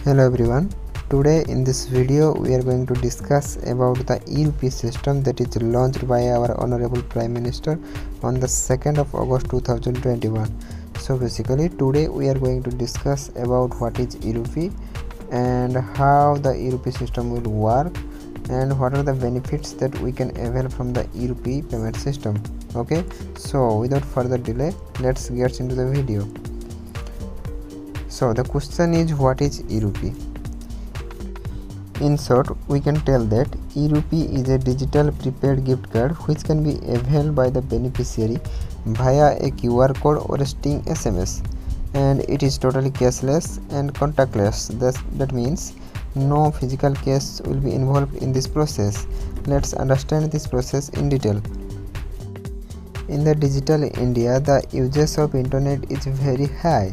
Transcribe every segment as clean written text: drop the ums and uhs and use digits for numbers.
Hello everyone. Today in this video we are going to discuss about the e-RUPI system that is launched by our Honorable Prime Minister on the 2nd of August 2021. So basically today we are going to discuss about what is e-RUPI and how the e-RUPI system will work and what are the benefits that we can avail from the e-RUPI payment system. Okay, so without further delay, let's get into the video. So the question is, what is e-RUPI? In short, we can tell that e-RUPI is a digital prepaid gift card which can be availed by the beneficiary via a QR code or a sting SMS, and it is totally cashless and contactless. That means no physical cash will be involved in this process. Let's understand this process in detail. In the digital India, the usage of internet is very high,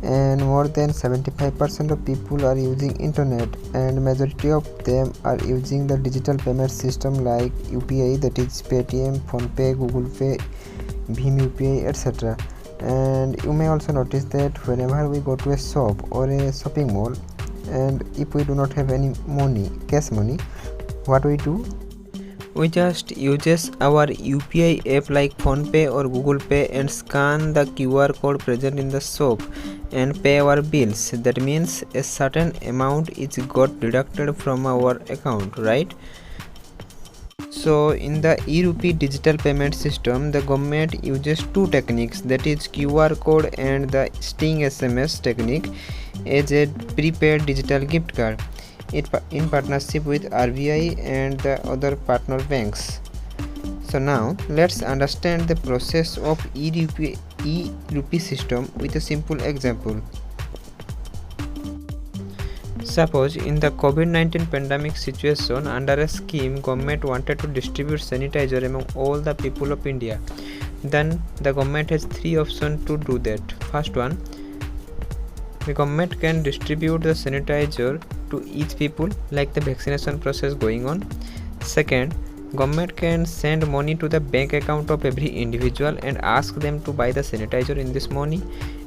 and more than 75% of people are using internet, and majority of them are using the digital payment system like UPI, that is Paytm, PhonePe, Google Pay, Bhim UPI, etc. And you may also notice that whenever we go to a shop or a shopping mall, and if we do not have any money, cash money, what we do? We just uses our UPI app like PhonePe or Google Pay and scan the QR code present in the shop and pay our bills. That means a certain amount is got deducted from our account, right? So in the e-RUPI digital payment system, the government uses two techniques, that is QR code and the sting SMS technique, as a prepaid digital gift card, in partnership with RBI and the other partner banks. So now let's understand the process of e-RUPI system with a simple example. Suppose in the COVID-19 pandemic situation, under a scheme, government wanted to distribute sanitizer among all the people of India. Then the government has three options to do that. First one, the government can distribute the sanitizer to each people like the vaccination process going on. Second, government can send money to the bank account of every individual and ask them to buy the sanitizer in this money.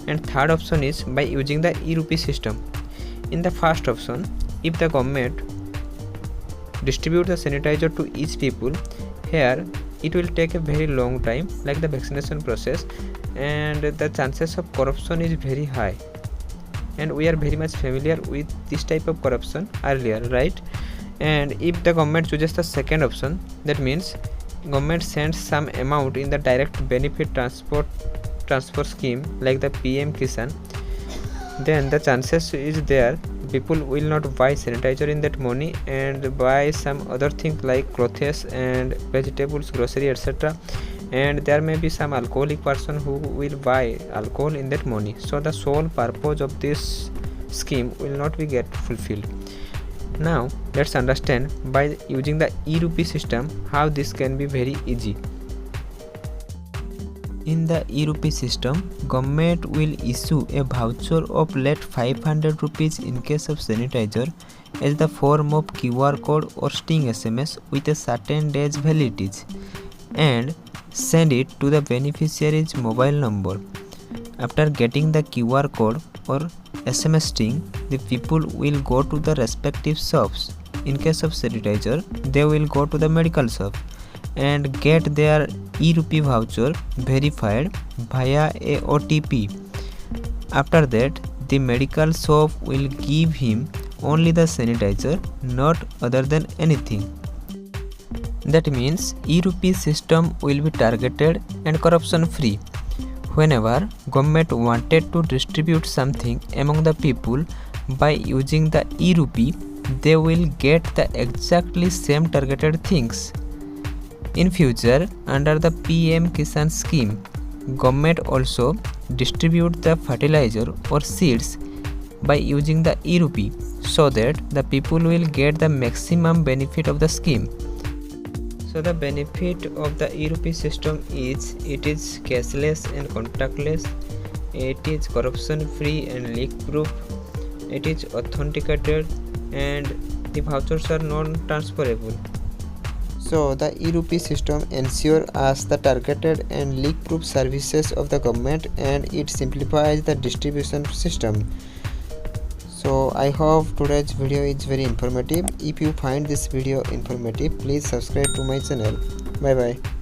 And third option is by using the e-RUPI system. In the first option, if the government distribute the sanitizer to each people, here it will take a very long time like the vaccination process, and the chances of corruption is very high, and we are very much familiar with this type of corruption earlier, right? And if the government chooses the second option, that means government sends some amount in the direct benefit transfer scheme like the PM Kisan, then the chances is there people will not buy sanitizer in that money and buy some other things like clothes and vegetables, grocery, etc. And there may be some alcoholic person who will buy alcohol in that money. So the sole purpose of this scheme will not be get fulfilled. Now let's understand by using the e-RUPI system how this can be very easy. In the e-RUPI system, government will issue a voucher of let 500 rupees in case of sanitizer as the form of QR code or sting SMS with a certain day's validity, and send it to the beneficiary's mobile number. After getting the QR code or SMS sting, the people will go to the respective shops. In case of sanitizer, they will go to the medical shop and get their e-RUPI voucher verified via a OTP. After that, the medical shop will give him only the sanitizer, not other than anything. That means e-RUPI system will be targeted and corruption free. Whenever government wanted to distribute something among the people by using the e-RUPI, they will get the exactly same targeted things. In future, under the PM Kisan scheme, government also distribute the fertilizer or seeds by using the e-RUPI, so that the people will get the maximum benefit of the scheme. So the benefit of the e-RUPI system is it is cashless and contactless, it is corruption free and leak proof, it is authenticated, and the vouchers are non-transferable. So the e-RUPI system ensures us the targeted and leak-proof services of the government, and it simplifies the distribution system. So I hope today's video is very informative. If you find this video informative, please subscribe to my channel. Bye bye.